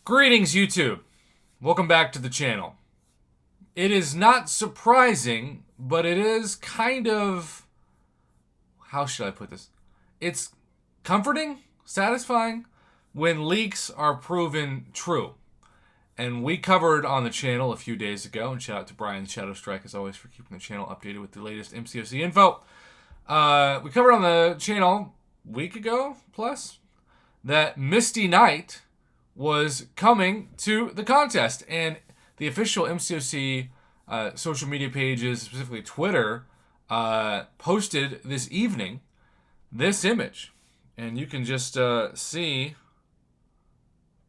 Greetings, YouTube. Welcome back to the channel. It is not surprising, but it is kind of... How should I put this? It's comforting, satisfying, when leaks are proven true. And we covered on the channel a few days ago, and shout out to Brian Shadow Strike as always for keeping the channel updated with the latest MCOC info. We covered on the channel a week ago, plus, that Misty Knight was coming to the contest. And the official MCOC social media pages, specifically Twitter, posted this evening this image. And you can just see,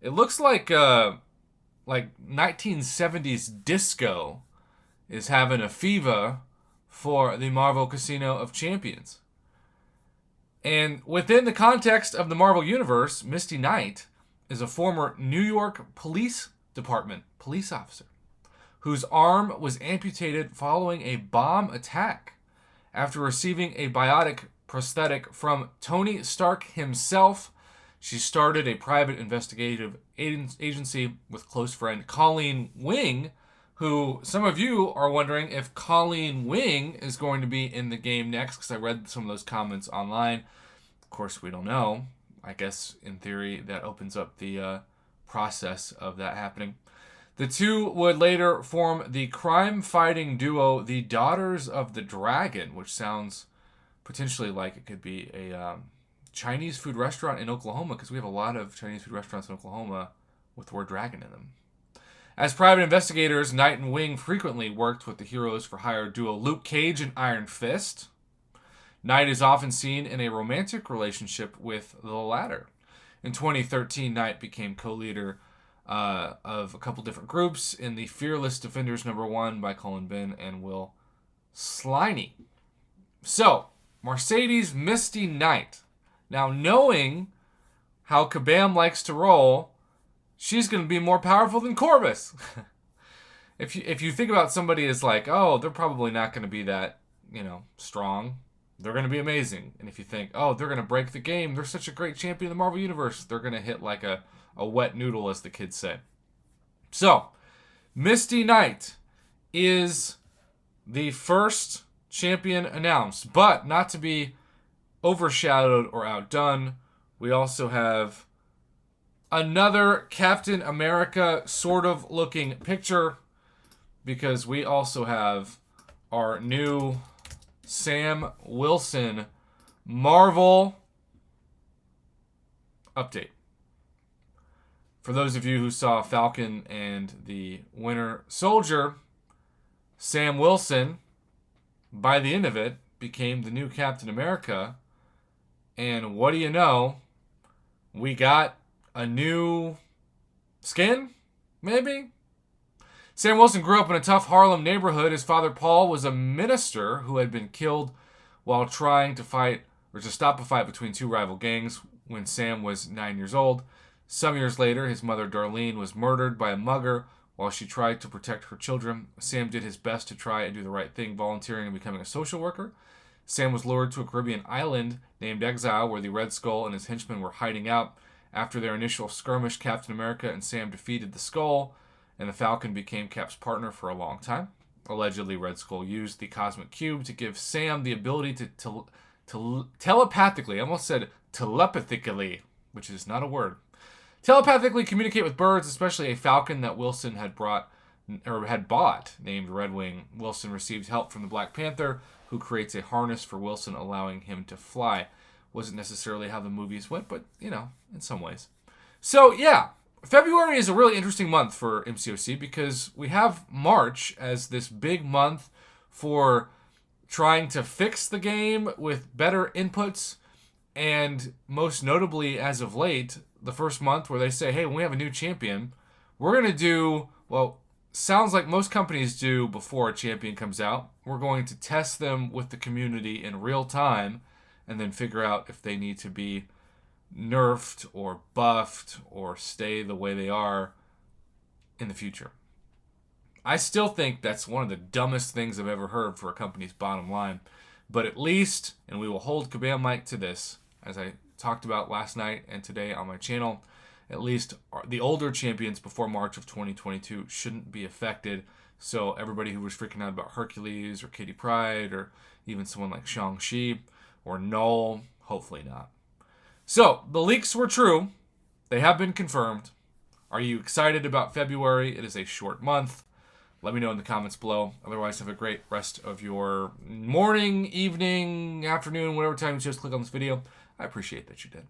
it looks like 1970s disco is having a fever for the Marvel Casino of Champions. And within the context of the Marvel Universe, Misty Knight is a former New York Police Department police officer whose arm was amputated following a bomb attack after receiving a biotic prosthetic from Tony Stark himself. She started a private investigative agency with close friend Colleen Wing, who some of you are wondering if Colleen Wing is going to be in the game next, because I read some of those comments online. Of course, we don't know. I guess, in theory, that opens up the process of that happening. The two would later form the crime-fighting duo, the Daughters of the Dragon, which sounds potentially like it could be a Chinese food restaurant in Oklahoma, because we have a lot of Chinese food restaurants in Oklahoma with the word dragon in them. As private investigators, Knight and Wing frequently worked with the heroes-for-hire duo Luke Cage and Iron Fist. Knight is often seen in a romantic relationship with the latter. In 2013, Knight became co-leader of a couple different groups in the Fearless Defenders #1 by Colin Benn and Will Sliney. So, Mercedes Misty Knight. Now, knowing how Kabam likes to roll, she's going to be more powerful than Corvus. If you think about somebody as like, oh, they're probably not going to be that, strong. They're going to be amazing. And if you think, oh, they're going to break the game, they're such a great champion in the Marvel Universe, they're going to hit like a wet noodle, as the kids say. So, Misty Knight is the first champion announced, but not to be overshadowed or outdone, we also have another Captain America sort of looking picture, because we also have our new Sam Wilson Marvel update. For those of you who saw Falcon and the Winter Soldier, Sam Wilson, by the end of it, became the new Captain America. And what do you know? We got a new skin, maybe? Sam Wilson grew up in a tough Harlem neighborhood. His father, Paul, was a minister who had been killed while trying to stop a fight between two rival gangs when Sam was 9 years old. Some years later, his mother, Darlene, was murdered by a mugger while she tried to protect her children. Sam did his best to try and do the right thing, volunteering and becoming a social worker. Sam was lured to a Caribbean island named Exile, where the Red Skull and his henchmen were hiding out. After their initial skirmish, Captain America and Sam defeated the Skull, and the Falcon became Cap's partner for a long time. Allegedly, Red Skull used the Cosmic Cube to give Sam the ability to telepathically, I almost said telepathically, which is not a word, telepathically communicate with birds, especially a falcon that Wilson had bought, named Red Wing. Wilson received help from the Black Panther, who creates a harness for Wilson, allowing him to fly. Wasn't necessarily how the movies went, but, in some ways. So, yeah, February is a really interesting month for MCOC, because we have March as this big month for trying to fix the game with better inputs, and most notably, as of late, the first month where they say, hey, when we have a new champion, we're going to do, well, sounds like most companies do before a champion comes out. We're going to test them with the community in real time and then figure out if they need to be nerfed or buffed or stay the way they are in the future. I still think that's one of the dumbest things I've ever heard for a company's bottom line. But at least, and we will hold Kabam Mike to this, as I talked about last night and today on my channel, at least the older champions before March of 2022 shouldn't be affected. So everybody who was freaking out about Hercules or Kitty Pryde or even someone like Shang-Chi or Null, hopefully not. So the leaks were true. They have been confirmed. Are you excited about February? It is a short month. Let me know in the comments below. Otherwise, have a great rest of your morning, evening, afternoon, whatever time you choose to click on this video. I appreciate that you did.